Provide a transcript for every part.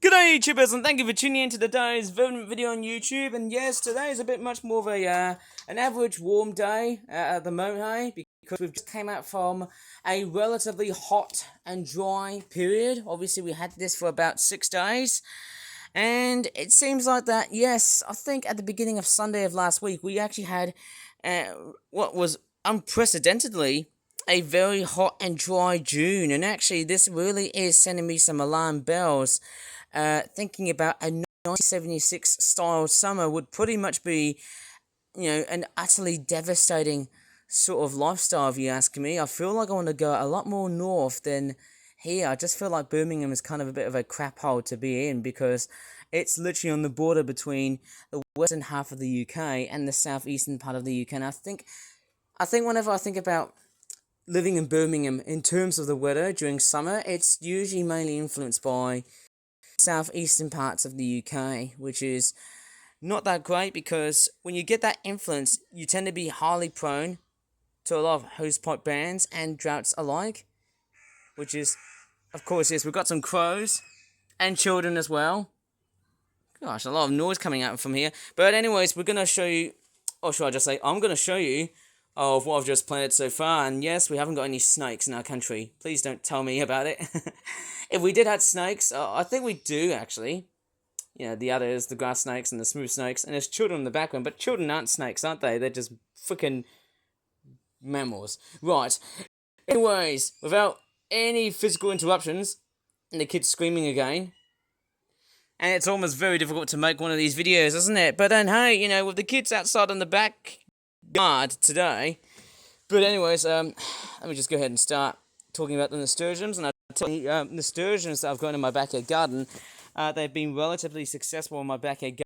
G'day YouTubers, and thank you for tuning in to today's video on YouTube. And yes, today is a bit much more of a an average warm day at the moment, hey, because we've just came out from a relatively hot and dry period. Obviously, we had this for about 6 days, and it seems like that. Yes, I think at the beginning of Sunday of last week, we actually had what was unprecedentedly a very hot and dry June, and actually, this really is sending me some alarm bells. Thinking about a 1976 style summer would pretty much be, an utterly devastating sort of lifestyle, if you ask me. I feel like I want to go a lot more north than here. I just feel like Birmingham is kind of a bit of a crap hole to be in because it's literally on the border between the western half of the UK and the southeastern part of the UK. And I think whenever I think about living in Birmingham in terms of the weather during summer, it's usually mainly influenced by southeastern parts of the UK, which is not that great because when you get that influence, you tend to be highly prone to a lot of hosepipe bans and droughts alike, which is, of course, yes, we've got some crows and children as well. Gosh, a lot of noise coming out from here. But anyways, we're going to show you, or should I just say, I'm going to show you of what I've just planted so far. And yes, we haven't got any snakes in our country. Please don't tell me about it. If we did have snakes, I think we do actually. The others, the grass snakes and the smooth snakes, and there's children in the background, but children aren't snakes, aren't they? They're just freaking mammals. Right. Anyways, without any physical interruptions, and the kids screaming again, and it's almost very difficult to make one of these videos, isn't it? But then, hey, with the kids outside in the backyard today. But anyways, let me just go ahead and start talking about the nasturtiums, and I'll tell you, nasturtiums that I've grown in my backyard garden, they've been relatively successful in my backyard garden.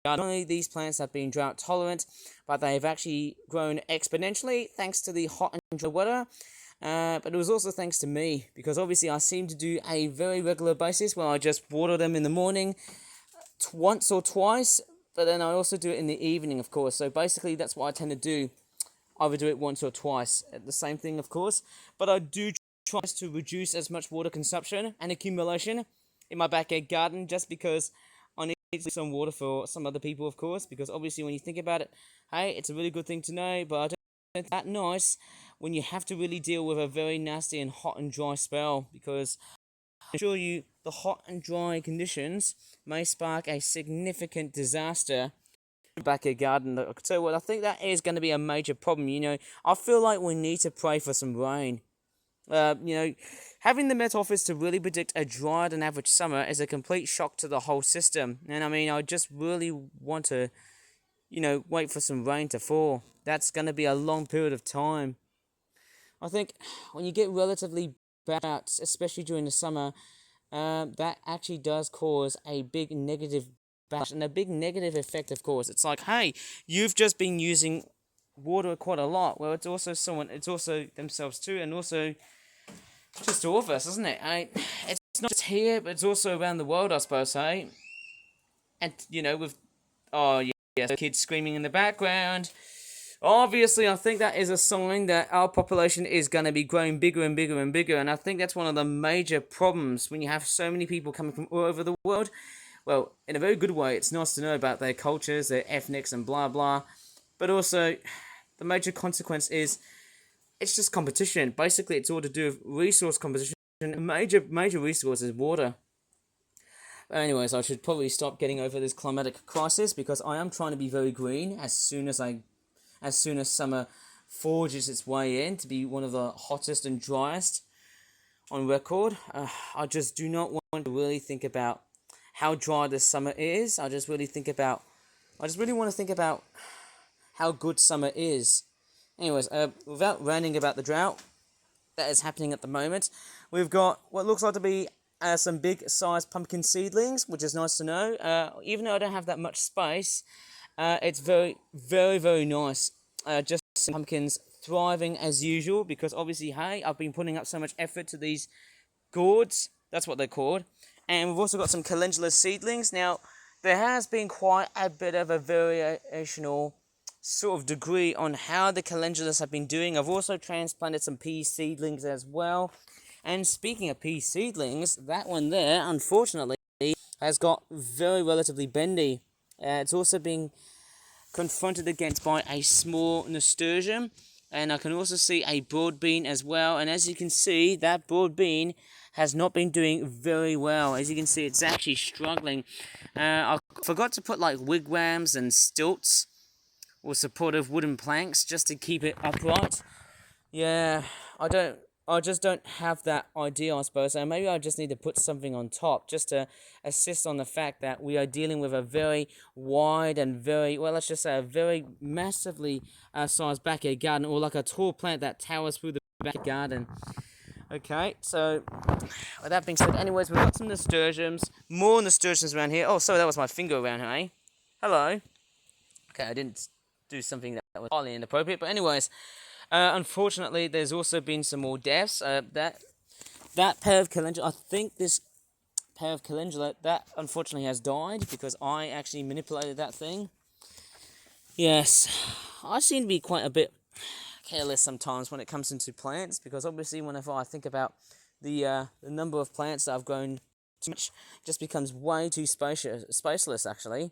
Not only these plants have been drought tolerant, but they've actually grown exponentially thanks to the hot and dry weather. But it was also thanks to me, because obviously I seem to do a very regular basis where I just water them in the morning once or twice, but then I also do it in the evening, of course. So basically that's what I tend to do. I would do it once or twice. The same thing, of course, but I do try to reduce as much water consumption and accumulation in my backyard garden, just because I need some water for some other people, of course, because obviously when you think about it, hey, it's a really good thing to know, but I don't think that nice when you have to really deal with a very nasty and hot and dry spell, because I assure you the hot and dry conditions may spark a significant disaster in the backyard garden. So I think that is going to be a major problem. I feel like we need to pray for some rain. Having the Met Office to really predict a drier than average summer is a complete shock to the whole system. And I just really want to, wait for some rain to fall. That's going to be a long period of time. I think when you get relatively bad droughts, especially during the summer, that actually does cause a big negative backlash and a big negative effect, of course. It's like, hey, you've just been using water quite a lot. Well, it's also themselves too, and also just all of us, isn't it? It's not just here, but it's also around the world, I suppose, hey? And, with, kids screaming in the background. Obviously, I think that is a sign that our population is going to be growing bigger and bigger and bigger, and I think that's one of the major problems when you have so many people coming from all over the world. Well, in a very good way, it's nice to know about their cultures, their ethnics, and blah blah, but also, the major consequence is it's just competition. Basically, it's all to do with resource competition. Major resource is water. Anyways, I should probably stop getting over this climatic crisis because I am trying to be very green as soon as summer forges its way in to be one of the hottest and driest on record. I just do not want to really think about how dry this summer is. I just really want to think about how good summer is. Anyways, without ranting about the drought that is happening at the moment, we've got what looks like to be some big-sized pumpkin seedlings, which is nice to know. Even though I don't have that much space, it's very, very, very nice. Just some pumpkins thriving as usual, because obviously, hey, I've been putting up so much effort to these gourds. That's what they're called. And we've also got some calendula seedlings. Now, there has been quite a bit of a variational sort of degree on how the calendulas have been doing. I've also transplanted some pea seedlings as well. And speaking of pea seedlings, that one there, unfortunately, has got very relatively bendy. It's also being confronted against by a small nasturtium, and I can also see a broad bean as well. And as you can see, that broad bean has not been doing very well. As you can see, it's actually struggling. I forgot to put like wigwams and stilts or supportive wooden planks just to keep it upright. Yeah, I just don't have that idea, I suppose. So maybe I just need to put something on top just to assist on the fact that we are dealing with a very wide and very, well, let's just say a very massively sized backyard garden, or like a tall plant that towers through the backyard garden. Okay, so with that being said, anyways, we've got some nasturtiums, more nasturtiums around here. Oh, sorry, that was my finger around here, eh? Hello. Okay, I didn't do something that was highly inappropriate, but anyways, unfortunately, there's also been some more deaths. That pair of calendula, I think this pair of calendula, that unfortunately has died because I actually manipulated that thing. Yes, I seem to be quite a bit careless sometimes when it comes into plants, because obviously whenever I think about the number of plants that I've grown too much, just becomes way too spaceless actually.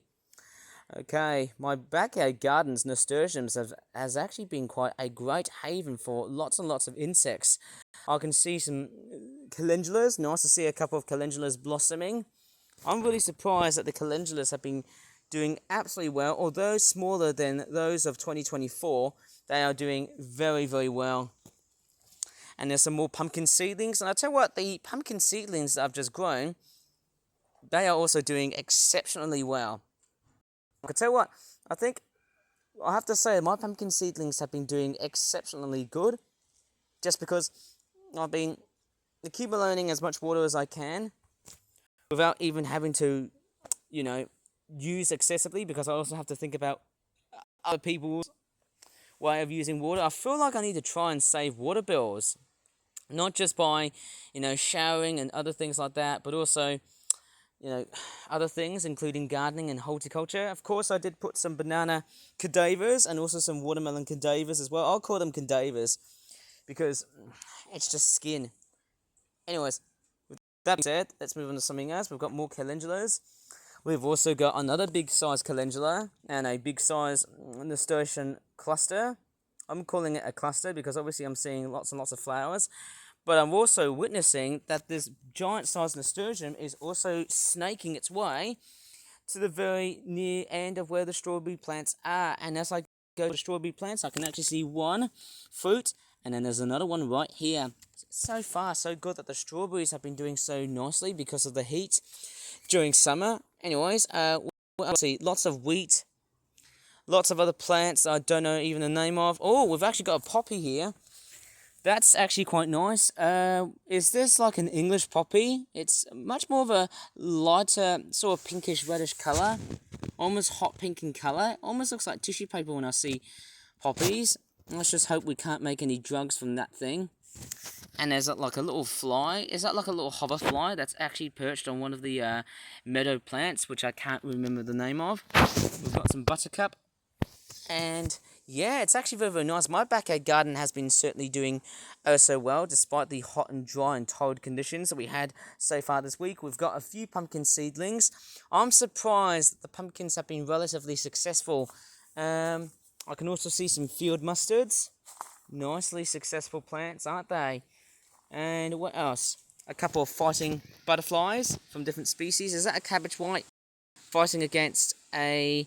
Okay, my backyard garden's nasturtiums has actually been quite a great haven for lots and lots of insects. I can see some calendulas. Nice to see a couple of calendulas blossoming. I'm really surprised that the calendulas have been doing absolutely well. Although smaller than those of 2024, they are doing very, very well. And there's some more pumpkin seedlings. And I'll tell you what, the pumpkin seedlings that I've just grown, they are also doing exceptionally well. I can tell you what, I think I have to say my pumpkin seedlings have been doing exceptionally good, just because I've been accumulating as much water as I can without even having to, use excessively, because I also have to think about other people's way of using water. I feel like I need to try and save water bills, not just by, showering and other things like that, but also other things, including gardening and horticulture. Of course, I did put some banana cadavers and also some watermelon cadavers as well. I'll call them cadavers because it's just skin. Anyways, with that being said, let's move on to something else. We've got more calendulas. We've also got another big size calendula and a big size nasturtium cluster. I'm calling it a cluster because obviously I'm seeing lots and lots of flowers. But I'm also witnessing that this giant-sized nasturtium is also snaking its way to the very near end of where the strawberry plants are. And as I go to the strawberry plants, I can actually see one fruit, and then there's another one right here. So far, so good that the strawberries have been doing so nicely because of the heat during summer. Anyways, we'll see lots of wheat, lots of other plants I don't know even the name of. Oh, we've actually got a poppy here. That's actually quite nice. Is this like an English poppy? It's much more of a lighter, sort of pinkish reddish colour. Almost hot pink in colour. Almost looks like tissue paper when I see poppies. Let's just hope we can't make any drugs from that thing. And there's like a little fly. Is that like a little hoverfly that's actually perched on one of the meadow plants, which I can't remember the name of. We've got some buttercup. And yeah, it's actually very, very nice. My backyard garden has been certainly doing so well, despite the hot and dry and cold conditions that we had so far this week. We've got a few pumpkin seedlings. I'm surprised that the pumpkins have been relatively successful. I can also see some field mustards. Nicely successful plants, aren't they? And what else? A couple of fighting butterflies from different species. Is that a cabbage white fighting against a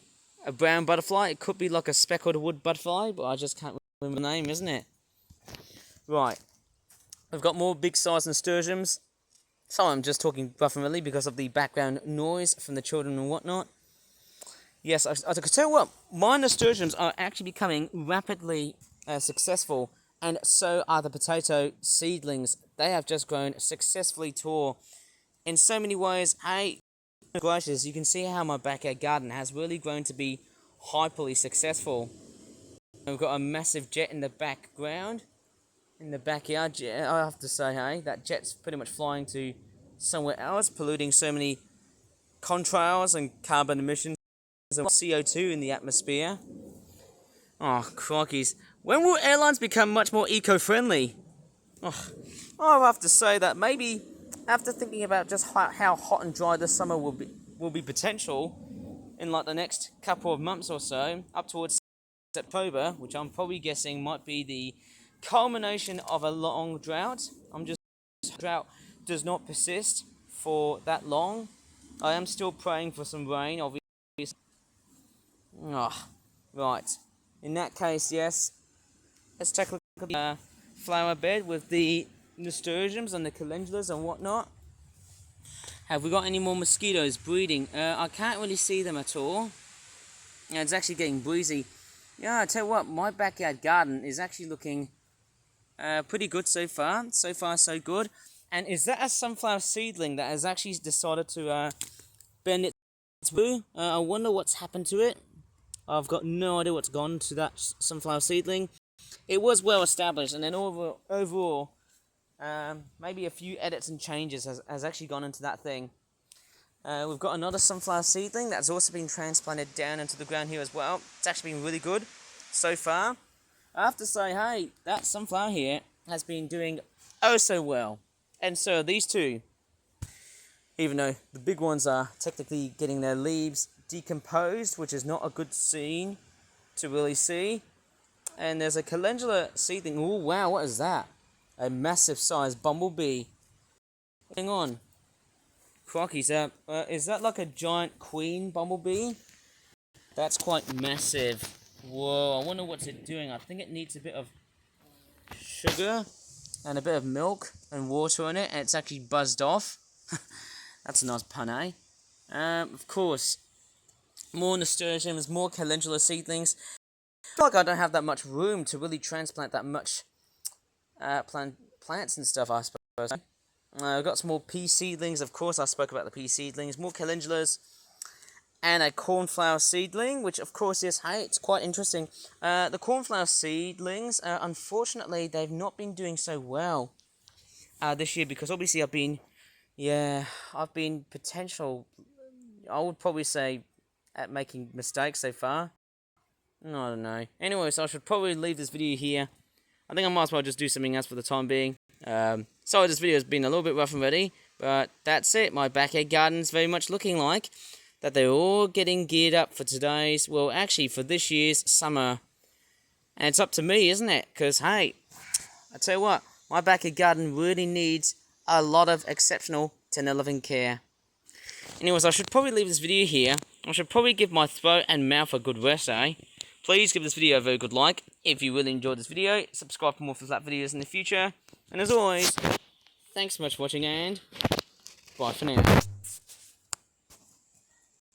brown butterfly? It could be like a speckled wood butterfly, but I just can't remember the name, isn't it? Right. We've got more big size nasturtiums. So I'm just talking ruffianly because of the background noise from the children and whatnot. Yes, I can tell you what, my nasturtiums are actually becoming rapidly successful, and so are the potato seedlings. They have just grown successfully tall in so many ways. Hey, gracious, you can see how my backyard garden has really grown to be hyperly successful. We've got a massive jet in the background, in the backyard jet. I have to say, hey, that jet's pretty much flying to somewhere else, polluting so many contrails and carbon emissions and CO2 in the atmosphere. Oh, crikeys. When will airlines become much more eco-friendly? Oh, I'll have to say that maybe after thinking about just how hot and dry this summer will will be potential in like the next couple of months or so, up towards October, which I'm probably guessing might be the culmination of a long drought. Drought does not persist for that long. I am still praying for some rain, obviously. Oh, right. In that case, yes. Let's take a look at the flower bed with the nasturtiums and the calendulas and whatnot. Have we got any more mosquitoes breeding? I can't really see them at all. Yeah, it's actually getting breezy. Yeah, I tell you what, my backyard garden is actually looking pretty good so far. So far, so good. And is that a sunflower seedling that has actually decided to bend its blue? I wonder what's happened to it. I've got no idea what's gone to that sunflower seedling. It was well established, and then overall, maybe a few edits and changes has actually gone into that thing. We've got another sunflower seedling that's also been transplanted down into the ground here as well. It's actually been really good so far. I have to say, hey, that sunflower here has been doing oh so well. And so these two, even though the big ones are technically getting their leaves decomposed, which is not a good scene to really see. And there's a calendula seedling. Oh wow, what is that? A massive sized bumblebee. Hang on. Crikey, is that like a giant queen bumblebee? That's quite massive. Whoa, I wonder what's it doing. I think it needs a bit of sugar and a bit of milk and water in it, and it's actually buzzed off. That's a nice pun, eh? Of course, more nasturtiums, more calendula seedlings. I feel like I don't have that much room to really transplant that much plants and stuff, I suppose. I've got some more pea seedlings, of course. I spoke about the pea seedlings, more calendulas, and a cornflower seedling, which of course is, hey, it's quite interesting. The cornflower seedlings, unfortunately, they've not been doing so well this year, because obviously I've been potential, I would probably say, at making mistakes so far. No, I don't know. Anyway, so I should probably leave this video here. I think I might as well just do something else for the time being. Sorry this video has been a little bit rough and ready, but that's it. My backyard garden's very much looking like that they're all getting geared up for today's, well, actually for this year's summer. And it's up to me, isn't it? Because, hey, I tell you what, my backyard garden really needs a lot of exceptional tender loving care. Anyways, I should probably leave this video here. I should probably give my throat and mouth a good rest, eh? Please give this video a very good like if you really enjoyed this video. Subscribe for more flat videos in the future. And as always, thanks so much for watching, and bye for now.